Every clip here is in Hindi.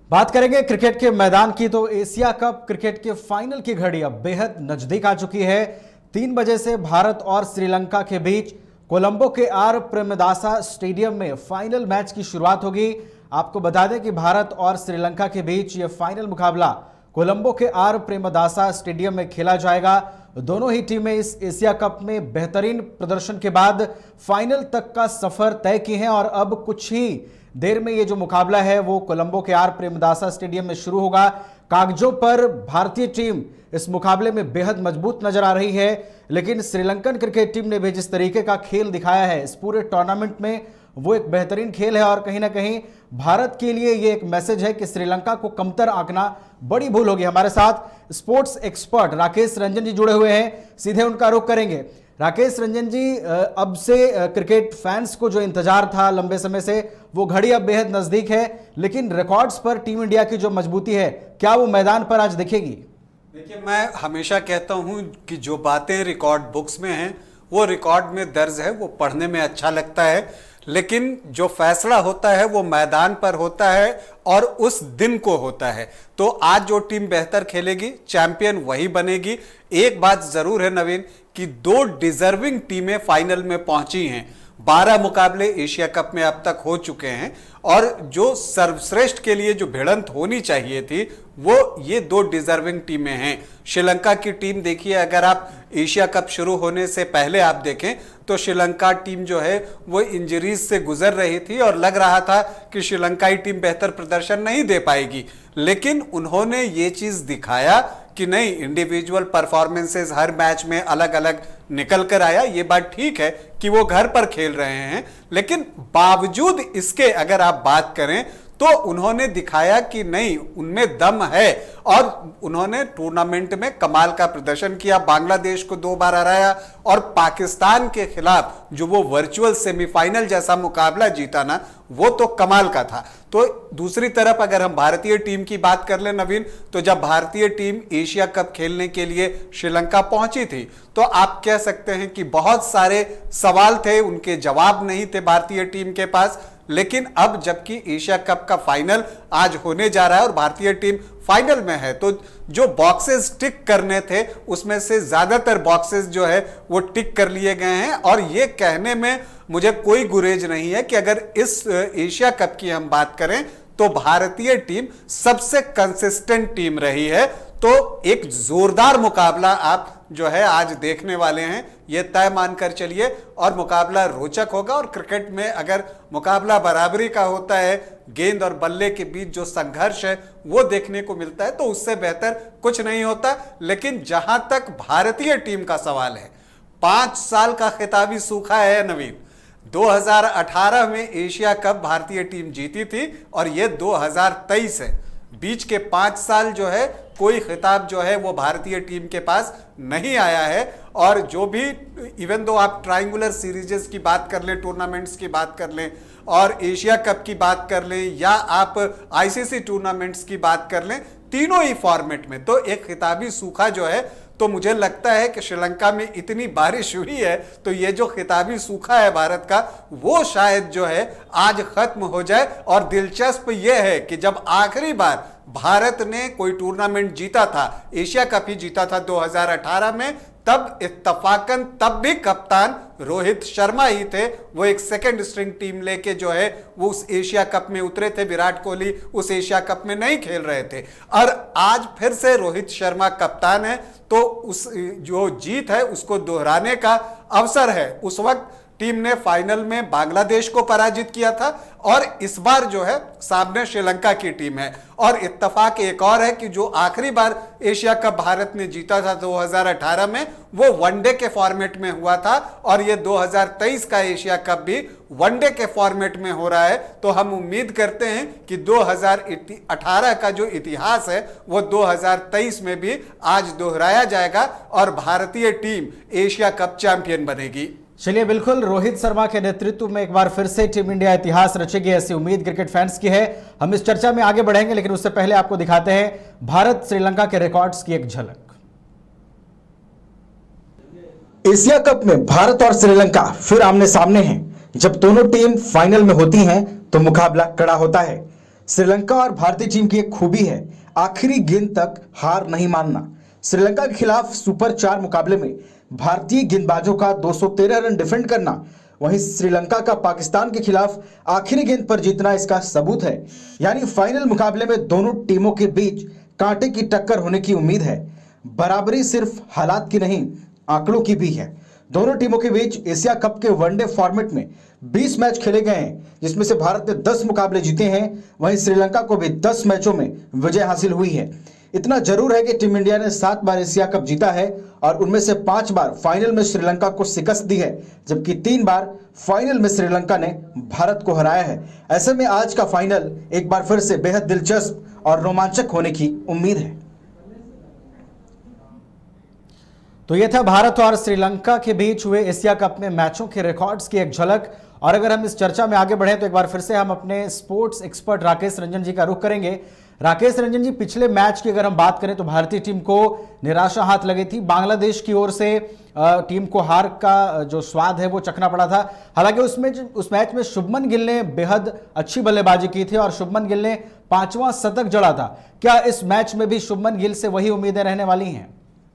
बात करेंगे क्रिकेट के मैदान की तो एशिया कप क्रिकेट के फाइनल की घड़ी अब बेहद नजदीक आ चुकी है। 3 बजे से भारत और श्रीलंका के बीच कोलंबो के आर प्रेमदासा स्टेडियम में फाइनल मैच की शुरुआत होगी। आपको बता दें कि भारत और श्रीलंका के बीच यह फाइनल मुकाबला कोलंबो के आर प्रेमदासा स्टेडियम में खेला जाएगा। दोनों ही टीमें इस एशिया कप में बेहतरीन प्रदर्शन के बाद फाइनल तक का सफर तय की हैं और अब कुछ ही देर में ये जो मुकाबला है वो कोलंबो के आर प्रेमदासा स्टेडियम में शुरू होगा। कागजों पर भारतीय टीम इस मुकाबले में बेहद मजबूत नजर आ रही है, लेकिन श्रीलंकन क्रिकेट टीम ने भी जिस तरीके का खेल दिखाया है इस पूरे टूर्नामेंट में वो एक बेहतरीन खेल है और कहीं ना कहीं भारत के लिए ये एक मैसेज है कि श्रीलंका को कमतर आंकना बड़ी भूल होगी। हमारे साथ स्पोर्ट्स एक्सपर्ट राकेश रंजन जी जुड़े हुए हैं, सीधे उनका रुख करेंगे। राकेश रंजन जी, अब से क्रिकेट फैंस को जो इंतजार था लंबे समय से वो घड़ी अब बेहद नजदीक है, लेकिन रिकॉर्ड्स पर टीम इंडिया की जो मजबूती है क्या वो मैदान पर आज दिखेगी? देखिए, मैं हमेशा कहता हूं कि जो बातें रिकॉर्ड बुक्स में हैं वो रिकॉर्ड में दर्ज है, वो पढ़ने में अच्छा लगता है, लेकिन जो फैसला होता है वो मैदान पर होता है और उस दिन को होता है। तो आज जो टीम बेहतर खेलेगी चैंपियन वही बनेगी। एक बात जरूर है नवीन कि 2 डिजर्विंग टीमें फाइनल में पहुंची हैं। 12 मुकाबले एशिया कप में अब तक हो चुके हैं और जो सर्वश्रेष्ठ के लिए जो भिड़ंत होनी चाहिए थी वो ये 2 डिजर्विंग टीमें हैं। श्रीलंका की टीम देखिए, अगर आप एशिया कप शुरू होने से पहले आप देखें तो श्रीलंका टीम जो है वो इंजरीज से गुजर रही थी और लग रहा था कि श्रीलंकाई टीम बेहतर प्रदर्शन नहीं दे पाएगी, लेकिन उन्होंने ये चीज दिखाया कि नहीं, इंडिविजुअल परफॉर्मेंसेस हर मैच में अलग अलग निकल कर आया। ये बात ठीक है कि वो घर पर खेल रहे हैं, लेकिन बावजूद इसके अगर आप बात करें तो उन्होंने दिखाया कि नहीं, उनमें दम है और उन्होंने टूर्नामेंट में कमाल का प्रदर्शन किया। बांग्लादेश को 2 बार हराया और पाकिस्तान के खिलाफ जो वो वर्चुअल सेमीफाइनल जैसा मुकाबला जीता ना, वो तो कमाल का था। तो दूसरी तरफ अगर हम भारतीय टीम की बात कर लें नवीन, तो जब भारतीय टीम एशिया कप खेलने के लिए श्रीलंका पहुंची थी तो आप कह सकते हैं कि बहुत सारे सवाल थे, उनके जवाब नहीं थे भारतीय टीम के पास। लेकिन अब जबकि एशिया कप का फाइनल आज होने जा रहा है और भारतीय टीम फाइनल में है, तो जो बॉक्सेस टिक करने थे उसमें से ज्यादातर बॉक्सेस जो है वो टिक कर लिए गए हैं। और ये कहने में मुझे कोई गुरेज नहीं है कि अगर इस एशिया कप की हम बात करें तो भारतीय टीम सबसे कंसिस्टेंट टीम रही है। तो एक जोरदार मुकाबला आप जो है आज देखने वाले हैं, यह तय मानकर चलिए, और मुकाबला रोचक होगा। और क्रिकेट में अगर मुकाबला बराबरी का होता है, गेंद और बल्ले के बीच जो संघर्ष है वो देखने को मिलता है, तो उससे बेहतर कुछ नहीं होता। लेकिन जहां तक भारतीय टीम का सवाल है, 5 साल का खिताबी सूखा है नवीन। 2018 में एशिया कप भारतीय टीम जीती थी और ये 2023 है। बीच के 5 साल जो है कोई खिताब जो है वो भारतीय टीम के पास नहीं आया है। और जो भी इवन दो आप ट्रायंगुलर सीरीजेस की बात कर लें, टूर्नामेंट्स की बात कर लें और एशिया कप की बात कर लें या आप आईसीसी टूर्नामेंट्स की बात कर लें, तीनों ही फॉर्मेट में तो एक खिताबी सूखा जो है, तो मुझे लगता है कि श्रीलंका में इतनी बारिश हुई है तो ये जो खिताबी सूखा है भारत का वो शायद जो है आज खत्म हो जाए। और दिलचस्प ये है कि जब आखिरी बार भारत ने कोई टूर्नामेंट जीता था, एशिया कप ही जीता था 2018 में, तब इत्तफाकन तब भी कप्तान रोहित शर्मा ही थे। वो एक सेकंड स्ट्रिंग टीम लेके जो है वो उस एशिया कप में उतरे थे। विराट कोहली उस एशिया कप में नहीं खेल रहे थे और आज फिर से रोहित शर्मा कप्तान है, तो उस जो जीत है उसको दोहराने का अवसर है। उस वक्त टीम ने फाइनल में बांग्लादेश को पराजित किया था और इस बार जो है सामने श्रीलंका की टीम है। और इत्तेफाक एक और है कि जो आखिरी बार एशिया कप भारत ने जीता था 2018 में, वो वनडे के फॉर्मेट में हुआ था और ये 2023 का एशिया कप भी वनडे के फॉर्मेट में हो रहा है। तो हम उम्मीद करते हैं कि 2018 का जो इतिहास है वो 2023 में भी आज दोहराया जाएगा और भारतीय टीम एशिया कप चैंपियन बनेगी। चलिए, बिल्कुल रोहित शर्मा के नेतृत्व में एक बार फिर से टीम इंडिया इतिहास रचेगी, ऐसी उम्मीद क्रिकेट फैंस की है। हम इस चर्चा में आगे बढ़ेंगे, लेकिन उससे पहले आपको दिखाते हैं भारत श्रीलंका के रिकॉर्ड्स की एक झलक। एशिया कप में भारत और श्रीलंका फिर आमने सामने हैं। जब दोनों टीम फाइनल में होती हैं तो मुकाबला कड़ा होता है। श्रीलंका और भारतीय टीम की एक खूबी है आखिरी गेंद तक हार नहीं मानना। श्रीलंका के खिलाफ सुपर 4 मुकाबले में भारतीय गेंदबाजों का 213 रन डिफेंड करना, वहीं श्रीलंका का पाकिस्तान के खिलाफ आखिरी गेंद पर जीतना इसका सबूत है। यानी फाइनल मुकाबले में दोनों टीमों के बीच कांटे की टक्कर होने की उम्मीद है। बराबरी सिर्फ हालात की नहीं, आंकड़ों की भी है। दोनों टीमों के बीच एशिया कप के वनडे फॉर्मेट में 20 मैच खेले गए हैं, जिसमें से भारत ने 10 मुकाबले जीते हैं, वहीं श्रीलंका को भी 10 मैचों में विजय हासिल हुई है। इतना जरूर है कि टीम इंडिया ने 7 बार एशिया कप जीता है और उनमें से 5 बार फाइनल में श्रीलंका को शिकस्त दी है, जबकि 3 बार फाइनल में श्रीलंका ने भारत को हराया है। ऐसे में आज का फाइनल एक बार फिर से बेहद दिलचस्प और रोमांचक होने की उम्मीद है। तो यह था भारत और श्रीलंका के बीच हुए एशिया कप में मैचों के रिकॉर्ड्स की एक झलक। और अगर हम इस चर्चा में आगे बढ़े तो एक बार फिर से हम अपने स्पोर्ट्स एक्सपर्ट राकेश रंजन जी का रुख करेंगे। राकेश रंजन जी, पिछले मैच की अगर हम बात करें तो भारतीय टीम को निराशा हाथ लगी थी। बांग्लादेश की ओर से टीम को हार का जो स्वाद है वो चखना पड़ा था। हालांकि उस मैच में शुभमन गिल ने बेहद अच्छी बल्लेबाजी की थी और शुभमन गिल ने 5वां शतक जड़ा था। क्या इस मैच में भी शुभमन गिल से वही उम्मीदें रहने वाली हैं?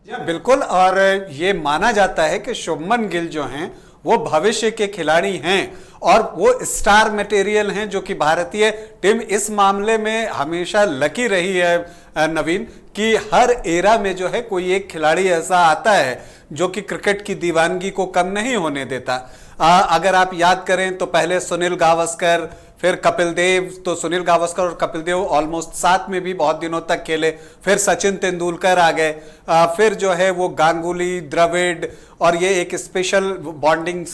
बिल्कुल, और ये माना जाता है कि शुभमन गिल जो हैं वो भविष्य के खिलाड़ी हैं और वो स्टार मटेरियल हैं, जो कि भारतीय टीम इस मामले में हमेशा लकी रही है नवीन, कि हर एरा में जो है कोई एक खिलाड़ी ऐसा आता है जो कि क्रिकेट की दीवानगी को कम नहीं होने देता। अगर आप याद करें तो पहले सुनील गावस्कर, फिर कपिल देव, तो सुनील गावस्कर और कपिल देव ऑलमोस्ट साथ में भी बहुत दिनों तक खेले। फिर सचिन तेंदुलकर आ गए, फिर जो है वो गांगुली, द्रविड़, और ये एक स्पेशल बॉन्डिंग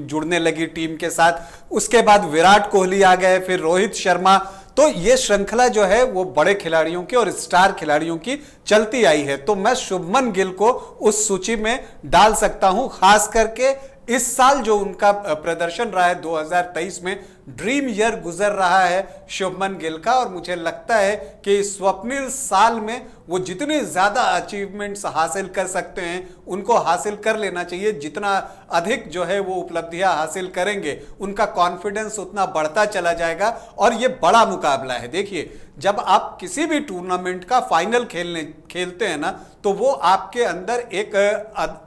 जुड़ने लगी टीम के साथ। उसके बाद विराट कोहली आ गए, फिर रोहित शर्मा। तो ये श्रृंखला जो है वो बड़े खिलाड़ियों की और स्टार खिलाड़ियों की चलती आई है। तो मैं शुभमन गिल को उस सूची में डाल सकता हूं, खास करके इस साल जो उनका प्रदर्शन रहा है 2023 में ड्रीम ईयर गुजर रहा है शुभमन गिल का। और मुझे लगता है कि इस स्वप्निल साल में वो जितने ज्यादा अचीवमेंट्स हासिल कर सकते हैं उनको हासिल कर लेना चाहिए। जितना अधिक जो है वो उपलब्धियां हासिल करेंगे उनका कॉन्फिडेंस उतना बढ़ता चला जाएगा। और ये बड़ा मुकाबला है। देखिए, जब आप किसी भी टूर्नामेंट का फाइनल खेलते हैं ना, तो वो आपके अंदर एक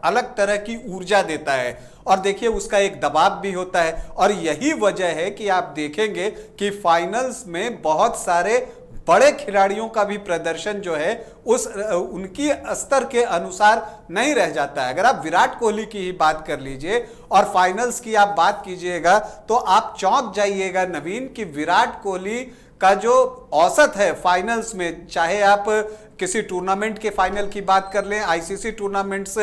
अलग तरह की ऊर्जा देता है और देखिए उसका एक दबाव भी होता है। और यही वजह है कि आप देखेंगे कि फाइनल्स में बहुत सारे बड़े खिलाड़ियों का भी प्रदर्शन जो है उनकी स्तर के अनुसार नहीं रह जाता है। अगर आप विराट कोहली की ही बात कर लीजिए और फाइनल्स की आप बात कीजिएगा तो आप चौंक जाइएगा नवीन, कि विराट कोहली का जो औसत है फाइनल्स में, चाहे आप किसी टूर्नामेंट के फाइनल की बात कर लें, आईसीसी टूर्नामेंट्स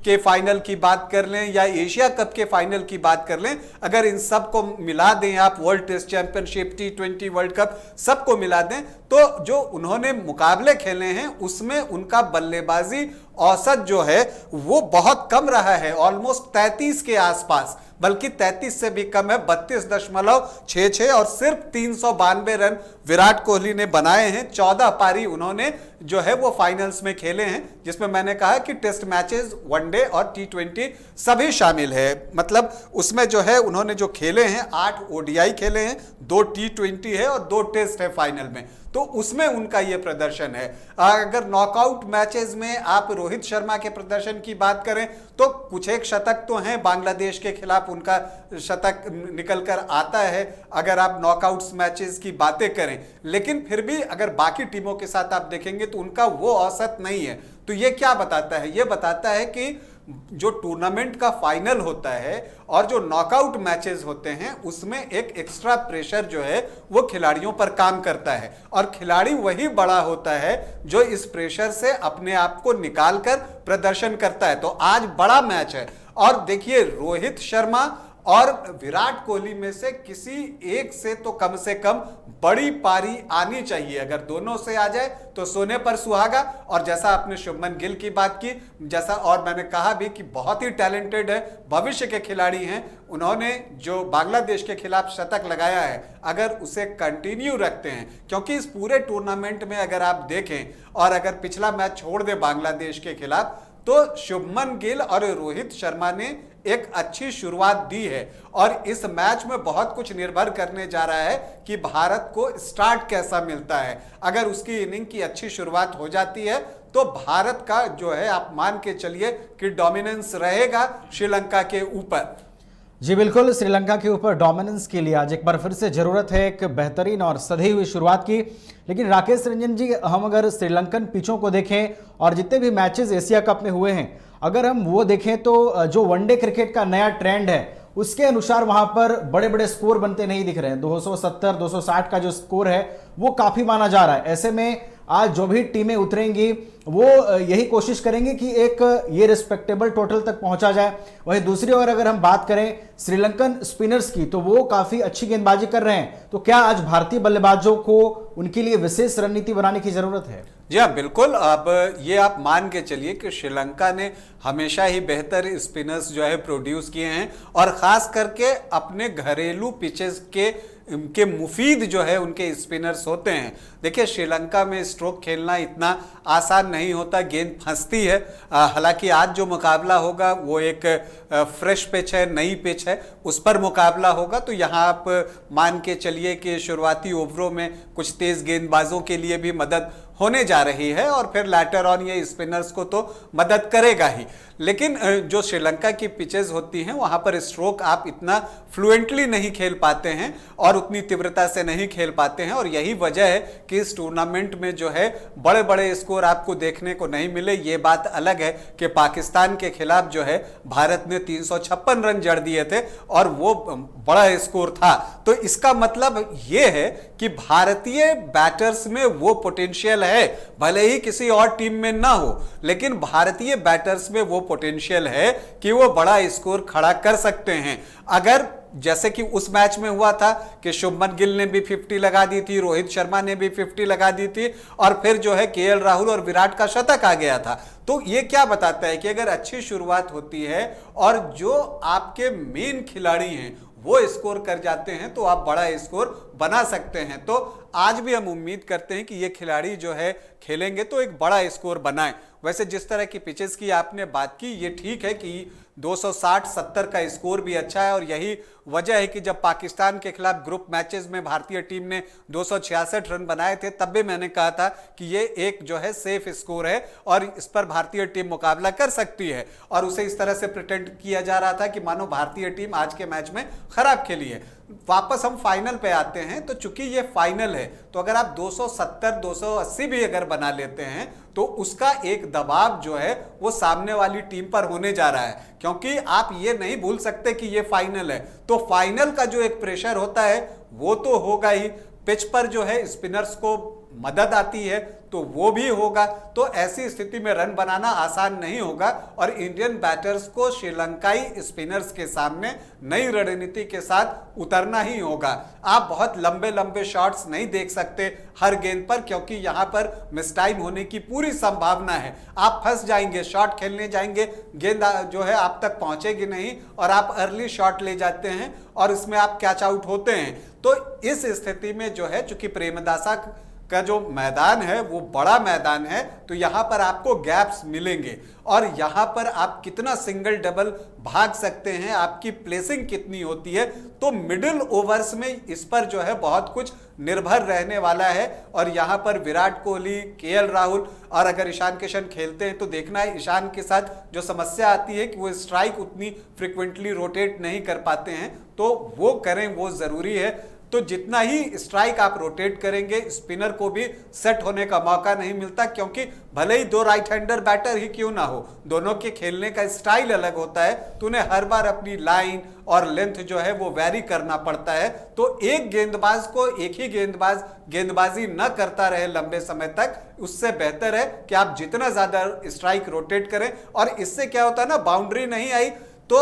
के फाइनल की बात कर लें या एशिया कप के फाइनल की बात कर लें, अगर इन सब को मिला दें आप, world test championship, T20 world cup, सबको मिला दें, तो जो उन्होंने मुकाबले खेले हैं उसमें उनका बल्लेबाजी औसत जो है वो बहुत कम रहा है, ऑलमोस्ट 33 के आसपास, बल्कि 33 से भी कम है, 32.66, और सिर्फ 392 रन विराट कोहली ने बनाए हैं। 14 पारी उन्होंने जो है वो फाइनल्स में खेले हैं, जिसमें मैंने कहा कि टेस्ट मैचेस, वनडे और T20 सभी शामिल है। मतलब उसमें जो है उन्होंने जो खेले हैं 8 ODI खेले हैं, 2 T20 है और 2 टेस्ट है फाइनल में, तो उसमें उनका यह प्रदर्शन है। अगर नॉकआउट मैचेस में आप रोहित शर्मा के प्रदर्शन की बात करें तो कुछ एक शतक तो हैं, बांग्लादेश के खिलाफ उनका शतक निकल कर आता है अगर आप नॉकआउट्स मैचेस की बातें करें, लेकिन फिर भी अगर बाकी टीमों के साथ आप देखेंगे तो उनका वो औसत नहीं है। तो ये क्या बताता है? ये बताता है कि जो टूर्नामेंट का फाइनल होता है और जो नॉकआउट मैचेस होते हैं उसमें एक एक्स्ट्रा प्रेशर जो है वो खिलाड़ियों पर काम करता है, और खिलाड़ी वही बड़ा होता है जो इस प्रेशर से अपने आप को निकाल कर प्रदर्शन करता है। तो आज बड़ा मैच है और देखिए रोहित शर्मा और विराट कोहली में से किसी एक से कम बड़ी पारी आनी चाहिए। अगर दोनों से आ जाए तो सोने पर सुहागा। और जैसा आपने शुभमन गिल की बात की, जैसा और मैंने कहा भी कि बहुत ही टैलेंटेड है, भविष्य के खिलाड़ी हैं, उन्होंने जो बांग्लादेश के खिलाफ शतक लगाया है अगर उसे कंटिन्यू रखते हैं, क्योंकि इस पूरे टूर्नामेंट में अगर आप देखें और अगर पिछला मैच छोड़ दे बांग्लादेश के खिलाफ तो शुभमन गिल और रोहित शर्मा ने एक अच्छी शुरुआत दी है और इस मैच में बहुत कुछ निर्भर करने जा रहा है कि भारत को स्टार्ट कैसा मिलता है। अगर उसकी इनिंग की अच्छी शुरुआत हो जाती है तो भारत का जो है आप मान के चलिए कि डोमिनेंस रहेगा श्रीलंका के ऊपर। जी बिल्कुल, श्रीलंका के ऊपर डोमिनेंस के लिए आज एक बार फिर से जरूरत है एक बेहतरीन और सधी हुई शुरुआत की। लेकिन राकेश रंजन जी, हम अगर श्रीलंकन पिचों को देखें और जितने भी मैचेस एशिया कप में हुए हैं अगर हम वो देखें तो जो वनडे क्रिकेट का नया ट्रेंड है उसके अनुसार वहां पर बड़े बड़े स्कोर बनते नहीं दिख रहे हैं। 270 260 का जो स्कोर है वो काफी माना जा रहा है। ऐसे में आज जो भी टीमें उतरेंगी वो यही कोशिश करेंगे कि एक ये रिस्पेक्टेबल टोटल तक पहुंचा जाए। वहीं दूसरी ओर अगर हम बात करें श्रीलंकन स्पिनर्स की तो वो काफी अच्छी गेंदबाजी कर रहे हैं। तो क्या आज भारतीय बल्लेबाजों को उनके लिए विशेष रणनीति बनाने की जरूरत है? जी हाँ बिल्कुल। अब ये आप मान के चलिए कि श्रीलंका ने हमेशा ही बेहतर स्पिनर्स जो है प्रोड्यूस किए हैं और खास करके अपने घरेलू पिचेस के मुफीद जो है उनके स्पिनर्स होते हैं। देखिए श्रीलंका में स्ट्रोक खेलना इतना आसान नहीं होता, गेंद फंसती है। हालांकि आज जो मुकाबला होगा वो एक फ्रेश पिच है, नई पिच है, उस पर मुकाबला होगा। तो यहाँ आप मान के चलिए कि शुरुआती ओवरों में कुछ तेज गेंदबाजों के लिए भी मदद होने जा रही है और फिर लैटर ऑन ये स्पिनर्स को तो मदद करेगा ही। लेकिन जो श्रीलंका की पिचेस होती हैं वहां पर स्ट्रोक आप इतना फ्लुएंटली नहीं खेल पाते हैं और उतनी तीव्रता से नहीं खेल पाते हैं और यही वजह है कि इस टूर्नामेंट में जो है बड़े बड़े स्कोर आपको देखने को नहीं मिले। ये बात अलग है कि पाकिस्तान के खिलाफ जो है भारत ने 356 रन जड़ दिए थे और वो बड़ा स्कोर था। तो इसका मतलब ये है कि भारतीय बैटर्स में वो पोटेंशियल है, भले ही किसी और टीम में ना हो, लेकिन भारतीय बैटर्स में वो पोटेंशियल है कि वो बड़ा स्कोर खड़ा कर सकते हैं। अगर जैसे कि उस मैच में हुआ था कि शुभमन गिल ने भी 50 लगा दी थी, रोहित शर्मा ने भी 50 लगा दी थी और फिर जो है केएल राहुल और विराट का शतक आ गया था। तो ये क्या बताता है कि अगर अच्छी शुरुआत होती है और जो आपके मेन खिलाड़ी हैं वो स्कोर कर जाते हैं तो आप बड़ा स्कोर बना सकते हैं। तो आज भी हम उम्मीद करते हैं कि ये खिलाड़ी जो है खेलेंगे तो एक बड़ा स्कोर बनाएं। वैसे जिस तरह की पिचेस की आपने बात की ये ठीक है कि 260-70 का स्कोर भी अच्छा है और यही वजह है कि जब पाकिस्तान के खिलाफ ग्रुप मैचेस में भारतीय टीम ने 266 रन बनाए थे तब भी मैंने कहा था कि ये एक जो है सेफ स्कोर है और इस पर भारतीय टीम मुकाबला कर सकती है और उसे इस तरह से प्रिटेंड किया जा रहा था कि मानो भारतीय टीम आज के मैच में खराब खेली है। वापस हम फाइनल पे आते हैं तो चूंकि ये फाइनल है तो अगर आप 270-280 भी अगर बना लेते हैं तो उसका एक दबाव जो है वो सामने वाली टीम पर होने जा रहा है, क्योंकि आप ये नहीं भूल सकते कि ये फाइनल है। तो फाइनल का जो एक प्रेशर होता है वो तो होगा ही, पिच पर जो है स्पिनर्स को मदद आती है तो वो भी होगा। तो ऐसी स्थिति में रन बनाना आसान नहीं होगा और इंडियन बैटर्स को श्रीलंकाई स्पिनर्स के सामने नई रणनीति के साथ उतरना ही होगा। आप बहुत लंबे लंबे शॉट्स नहीं देख सकते हर गेंद पर, क्योंकि यहां पर मिस टाइम होने की पूरी संभावना है। आप फंस जाएंगे, शॉट खेलने जाएंगे, गेंद जो है आप तक पहुंचेगी नहीं और आप अर्ली शॉट ले जाते हैं और इसमें आप कैच आउट होते हैं। तो इस स्थिति में जो है चूंकि प्रेमदासा का जो मैदान है वो बड़ा मैदान है तो यहां पर आपको गैप्स मिलेंगे और यहां पर आप कितना सिंगल डबल भाग सकते हैं, आपकी प्लेसिंग कितनी होती है, तो मिडिल ओवर्स में इस पर जो है बहुत कुछ निर्भर रहने वाला है। और यहां पर विराट कोहली, केएल राहुल और अगर ईशान किशन खेलते हैं तो देखना है ईशान के साथ जो समस्या आती है कि वो स्ट्राइक उतनी फ्रिक्वेंटली रोटेट नहीं कर पाते हैं, तो वो करें, वो जरूरी है। तो जितना ही स्ट्राइक आप रोटेट करेंगे स्पिनर को भी सेट होने का मौका नहीं मिलता, क्योंकि भले ही दो राइट हैंडर बैटर ही क्यों ना हो, दोनों के खेलने का स्टाइल अलग होता है, तो उन्हें हर बार अपनी लाइन और लेंथ जो है वो वैरी करना पड़ता है। तो एक गेंदबाज को एक ही गेंदबाजी न करता रहे लंबे समय तक, उससे बेहतर है कि आप जितना ज्यादा स्ट्राइक रोटेट करें। और इससे क्या होता है ना, बाउंड्री नहीं आई तो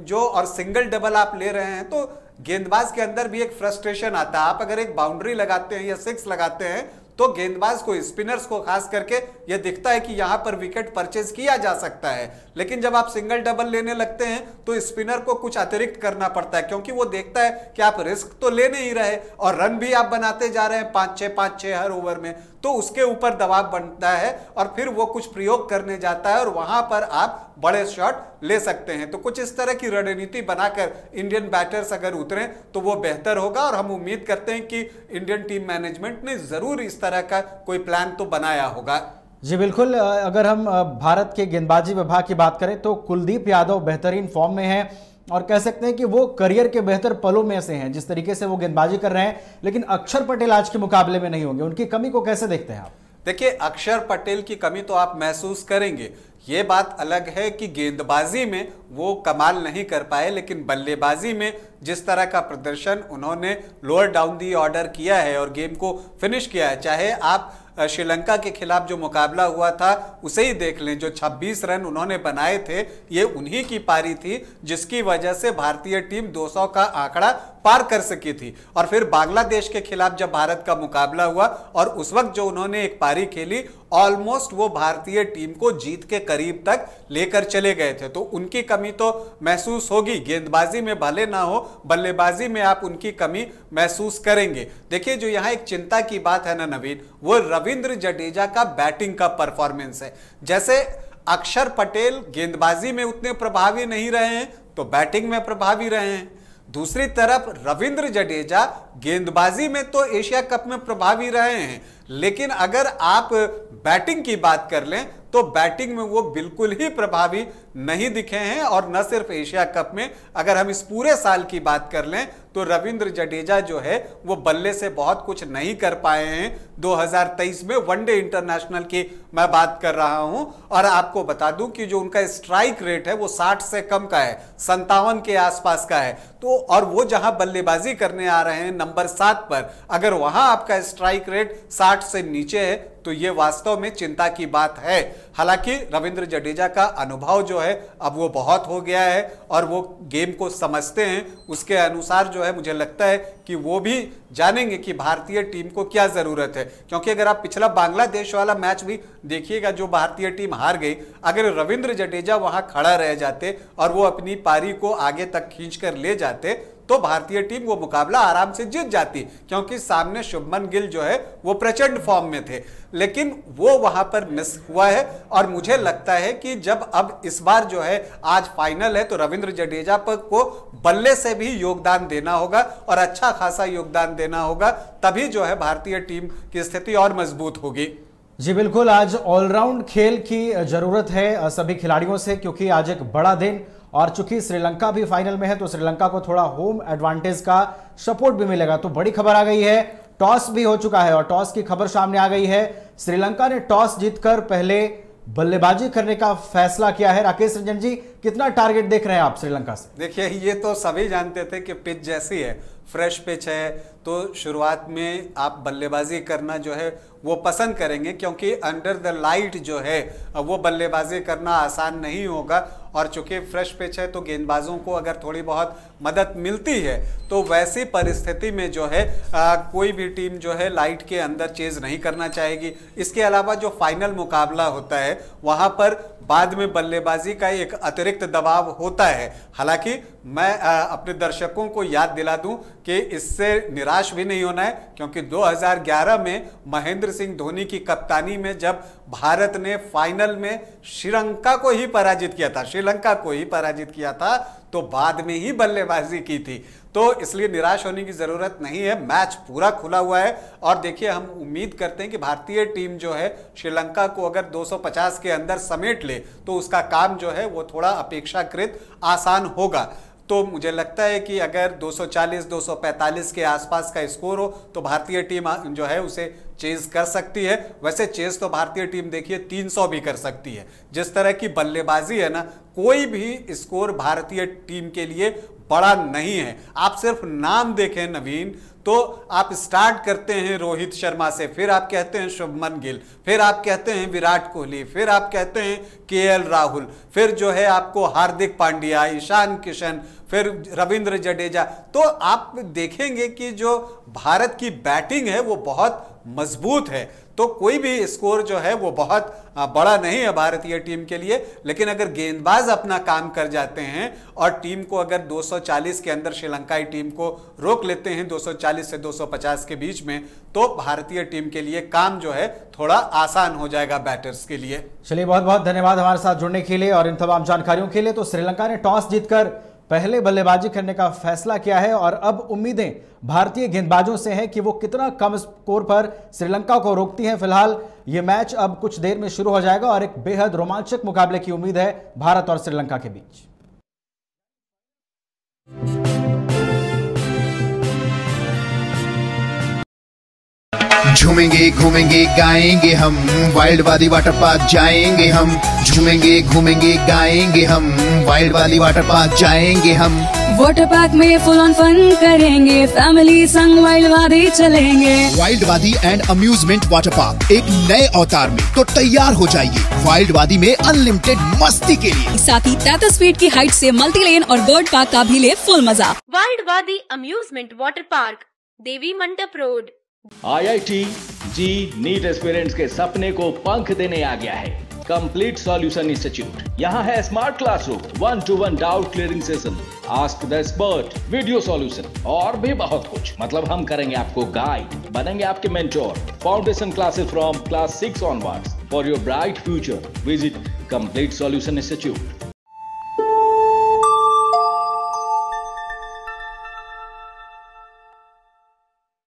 जो और सिंगल डबल आप ले रहे हैं तो गेंदबाज के अंदर भी एक फ्रस्ट्रेशन आता है। आप अगर एक बाउंड्री लगाते हैं या 6 लगाते हैं तो गेंदबाज को, स्पिनर्स को खास करके यह दिखता है कि यहां पर विकेट परचेज किया जा सकता है। लेकिन जब आप सिंगल डबल लेने लगते हैं तो स्पिनर को कुछ अतिरिक्त करना पड़ता है, क्योंकि वो देखता है कि आप रिस्क तो ले नहीं रहे और रन भी आप बनाते जा रहे हैं 5-6 हर ओवर में। तो उसके ऊपर दबाव बनता है और फिर वो कुछ प्रयोग करने जाता है और वहां पर आप बड़े शॉट ले सकते हैं। तो कुछ इस तरह की रणनीति बनाकर इंडियन बैटर्स अगर उतरें तो वो बेहतर होगा और हम उम्मीद करते हैं कि इंडियन टीम मैनेजमेंट ने जरूर इस तरह का कोई प्लान तो बनाया होगा। जी बिल्कुल। अगर हम भारत के गेंदबाजी विभाग की बात करें तो कुलदीप यादव बेहतरीन फॉर्म में है और कह सकते हैं कि वो करियर के बेहतर पलों में से हैं, जिस तरीके से वो गेंदबाजी कर रहे हैं। लेकिन अक्षर पटेल आज के मुकाबले में नहीं होंगे, उनकी कमी को कैसे देखते हैं आप? देखिए, अक्षर पटेल की कमी तो आप महसूस करेंगे। ये बात अलग है कि गेंदबाजी में वो कमाल नहीं कर पाए, लेकिन बल्लेबाजी में जिस तरह का प्रदर्शन उन्होंने लोअर डाउन दी ऑर्डर किया है और गेम को फिनिश किया है, चाहे आप श्रीलंका के खिलाफ जो मुकाबला हुआ था उसे ही देख लें, जो 26 रन उन्होंने बनाए थे ये उन्हीं की पारी थी, जिसकी वजह से भारतीय टीम 200 का आंकड़ा पार कर सकी थी। और फिर बांग्लादेश के खिलाफ जब भारत का मुकाबला हुआ और उस वक्त जो उन्होंने एक पारी खेली, ऑलमोस्ट वो भारतीय टीम को जीत के करीब तक लेकर चले गए थे। तो उनकी कमी तो महसूस होगी, गेंदबाजी में भले ना हो, बल्लेबाजी में आप उनकी कमी महसूस करेंगे। देखिए, जो यहां एक चिंता की बात है ना नवीन, वो रविंद्र जडेजा का बैटिंग का परफॉर्मेंस है। जैसे अक्षर पटेल गेंदबाजी में उतने प्रभावी नहीं रहे हैं तो बैटिंग में प्रभावी रहे हैं। दूसरी तरफ रविंद्र जडेजा गेंदबाजी में तो एशिया कप में प्रभावी रहे हैं, लेकिन अगर आप बैटिंग की बात कर लें तो बैटिंग में वो बिल्कुल ही प्रभावी नहीं दिखे हैं। और न सिर्फ एशिया कप में, अगर हम इस पूरे साल की बात कर लें तो रविंद्र जडेजा जो है वो बल्ले से बहुत कुछ नहीं कर पाए हैं। 2023 में वनडे इंटरनेशनल की मैं बात कर रहा हूं और आपको बता दूं कि जो उनका स्ट्राइक रेट है वो 60 से कम का है, 57 के आसपास का है। तो और वो जहां बल्लेबाजी करने आ रहे हैं नंबर 7 पर, अगर वहां आपका स्ट्राइक रेट 60 से नीचे है तो ये वास्तव में चिंता की बात है। हालांकि रविंद्र जडेजा का अनुभव जो है अब वो बहुत हो गया है और वो गेम को समझते हैं, उसके अनुसार जो है मुझे लगता है कि वो भी जानेंगे कि भारतीय टीम को क्या जरूरत है। क्योंकि अगर आप पिछला बांग्लादेश वाला मैच भी देखिएगा जो भारतीय टीम हार गई, अगर रविंद्र जडेजा वहां खड़ा रह जाते और वो अपनी पारी को आगे तक खींचकर ले जाते तो भारतीय टीम वो मुकाबला आराम से जीत जाती, क्योंकि सामने शुभमन गिल जो है वो प्रचंड फॉर्म में थे। लेकिन वो वहां पर मिस हुआ है और मुझे लगता है कि जब अब इस बार जो है आज फाइनल है तो रविंद्र जडेजा पर को बल्ले से भी योगदान देना होगा और अच्छा खासा योगदान देना होगा, तभी जो है भारतीय टीम की स्थिति और मजबूत होगी। जी बिल्कुल। आज ऑलराउंड खेल की जरूरत है सभी खिलाड़ियों से, क्योंकि आज एक बड़ा दिन और चूंकि श्रीलंका भी फाइनल में है तो श्रीलंका को थोड़ा होम एडवांटेज का सपोर्ट भी मिलेगा। तो बड़ी खबर आ गई है, टॉस भी हो चुका है और टॉस की खबर सामने आ गई है। श्रीलंका ने टॉस जीतकर पहले बल्लेबाजी करने का फैसला किया है। राकेश रंजन जी, कितना टारगेट देख रहे हैं आप श्रीलंका से? देखिए, ये तो सभी जानते थे कि पिच जैसी है, फ्रेश पिच है, तो शुरुआत में आप बल्लेबाजी करना जो है वो पसंद करेंगे, क्योंकि अंडर द लाइट जो है वो बल्लेबाजी करना आसान नहीं होगा। और चूंकि फ्रेश पिच है तो गेंदबाजों को अगर थोड़ी बहुत मदद मिलती है तो वैसी परिस्थिति में जो है कोई भी टीम जो है लाइट के अंदर चेज नहीं करना चाहेगी। इसके अलावा जो फाइनल मुकाबला होता है वहां पर बाद में बल्लेबाजी का एक अतिरिक्त दबाव होता है। हालांकि मैं अपने दर्शकों को याद दिला दूं कि इससे निराश भी नहीं होना है, क्योंकि 2011 में महेंद्र सिंह धोनी की कप्तानी में जब भारत ने फाइनल में श्रीलंका को ही पराजित किया था तो बाद में ही बल्लेबाजी की थी। तो इसलिए निराश होने की जरूरत नहीं है, मैच पूरा खुला हुआ है। और देखिए, हम उम्मीद करते हैं कि भारतीय टीम जो है श्रीलंका को अगर 250 के अंदर समेट ले तो उसका काम जो है वो थोड़ा अपेक्षाकृत आसान होगा। तो मुझे लगता है कि अगर 240-245 के आसपास का स्कोर हो तो भारतीय टीम जो है उसे चेज कर सकती है। वैसे चेज तो भारतीय टीम देखिए 300 भी कर सकती है। जिस तरह की बल्लेबाजी है ना, कोई भी स्कोर भारतीय टीम के लिए बड़ा नहीं है। आप सिर्फ नाम देखें नवीन, तो आप स्टार्ट करते हैं रोहित शर्मा से, फिर आप कहते हैं शुभमन गिल, फिर आप कहते हैं विराट कोहली, फिर आप कहते हैं केएल राहुल, फिर जो है आपको हार्दिक पांड्या, ईशान किशन, फिर रविंद्र जडेजा। तो आप देखेंगे कि जो भारत की बैटिंग है वो बहुत मजबूत है। तो कोई भी स्कोर जो है वो बहुत बड़ा नहीं है भारतीय टीम के लिए। लेकिन अगर गेंदबाज अपना काम कर जाते हैं और टीम को अगर 240 के अंदर श्रीलंकाई टीम को रोक लेते हैं 240 से 250 के बीच में, तो भारतीय टीम के लिए काम जो है थोड़ा आसान हो जाएगा बैटर्स के लिए। चलिए, बहुत बहुत धन्यवाद हमारे साथ जुड़ने के लिए और इन तमाम जानकारियों के लिए। तो श्रीलंका ने टॉस जीतकर पहले बल्लेबाजी करने का फैसला किया है और अब उम्मीदें भारतीय गेंदबाजों से हैं कि वो कितना कम स्कोर पर श्रीलंका को रोकती हैं। फिलहाल ये मैच अब कुछ देर में शुरू हो जाएगा और एक बेहद रोमांचक मुकाबले की उम्मीद है भारत और श्रीलंका के बीच। झूमेंगे घूमेंगे गाएंगे हम, वाइल्ड वाली वाटर पार्क जाएंगे हम। झूमेंगे घूमेंगे गाएंगे हम, वाइल्ड वाली वाटर पार्क जाएंगे हम। वाटर पार्क में फुल ऑन फन करेंगे, फैमिली संग वाइल्ड वादी चलेंगे। वाइल्ड वादी एंड अम्यूजमेंट वाटर पार्क एक नए अवतार में, तो तैयार हो जाइए वाइल्ड वादी में अनलिमिटेड मस्ती के लिए। साथ ही 33 फीट की हाइट से मल्टी लेन और बर्ड पार्क का भी ले फुल मजा। वाइल्ड वादी अम्यूजमेंट वाटर पार्क, देवी मंडप रोड। IIT जी नीट एस्पिरेंट्स के सपने को पंख देने आ गया है कंप्लीट सॉल्यूशन इंस्टीट्यूट। यहाँ है smart classroom, 1-to-1 doubt clearing session, ask the expert, video solution और भी बहुत कुछ। मतलब हम करेंगे आपको गाइड, बनेंगे आपके mentor. Foundation classes from class 6 onwards for your bright future. Visit complete solution institute.